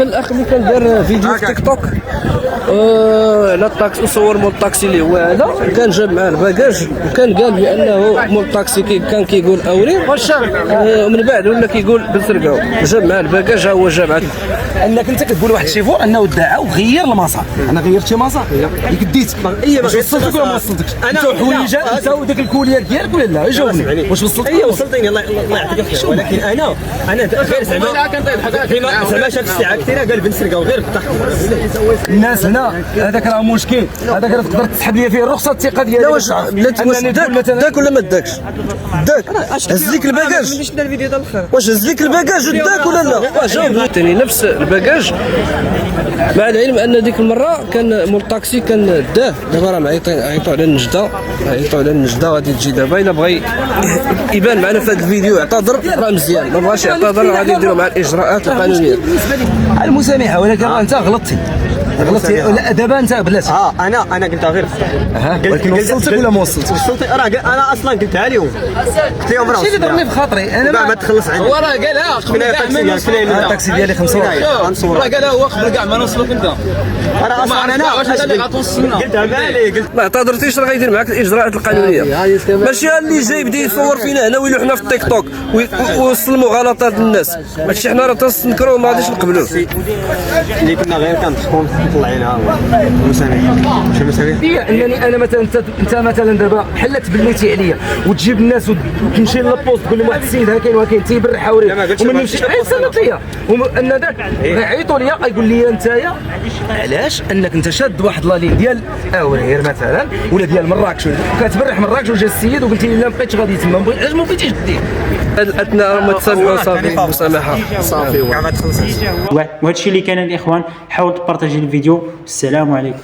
الاخ اللي كان دار فيديو في تيك توك على الطاكسي، وصور مول الطاكسي اللي هو هذا، كان جاب معاه الباكاج وكان قال بانه مول الطاكسي كان كيقول اوري، ومن بعد ولا كيقول بنسرقاو، جاب معاه الباكاج، ها هو جاب معاه. انك انت كتقول واحد الشيفور انه دعا وغير المسار، انا غيرت شي مسار ياك ديت واش وصلتك ولا ما وصلتكش؟ انت حويجه انت وداك الكوليه ديالك ولا لا؟ جاوبني واش وصلتك؟ وصلتني الله يعطيك الخير، ولكن انا غير زعما شاف الساعه كثيره قال بنسرقاو غير الطاح. الناس هنا هذاك راه مشكل، هذاك راه تقدر تسحب لي فيه الرخصه الثقه ديالي. لا واش داك ولا ما داكش؟ داك هز لك الباكاج، شفنا الفيديو ديال الاخر، واش هز لك الباكاج وداك ولا لا؟ جاوبني ثاني نفس الباكاج، مع العلم ان ديك المره كان مول الطاكسي كان داه، دابا راه عيطوا على النجده، وغادي تجي دابا الا بغى يبان معنا في هذا الفيديو يعتذر راه مزيان، ما بغاش يعتذر غادي نديروا مع الاجراءات القانونيه المسامحه، ولكن راه انت غلطتي لا دابا انت بلاتي. انا قلتها غير ولكن وصلتك ولا ما وصلتش؟ وصلت راه انا اصلا قلتها اليوم، قلت لهم راه شي اللي ضرني في خاطري انا ما تخلص عندي. هو راه قالها قبل كاع ما الطاكسي ديالي 5 راه قالها هو قبل كاع ما نوصلوك انت. انا اصلا انا واش هذا اللي غتوصلنا؟ قلتها بالي قلت ما اعتذرتيش راه غيدير معاك الاجراءات القانونيه، ماشي اللي جاي يبدا يصور فينا هنا ويلوح لنا في التيك توك ويوصل مغالطات للناس، ماشي حنا راه تنكروا وما غاديش نقبلوه. اللي كنا غير كنضحكوا مطلعينها هي انني انا مثلا انت مثلا دابا حلت بليتي عليا وتجيب الناس وتمشي للبوست تقول لهم واحد السيد ها كاين وكاين تيبر حاوري وما نمشيش صنت ليا ان ذاك غيعيطوا ليا غيقول لي نتايا علاش انك انت شاد واحد لالين ديال اورير مثلا ولا ديال مراكش وكتبرح مراكش وجا السيد وقلت لي لا ما بقيتش غادي تما، علاش ما بغيتيش دير الاثناء ما تسامحوا صافي مسامحه صافي وهذا الشيء اللي كان الاخوان، حاولوا تبارطاجي الفيديو. السلام عليكم.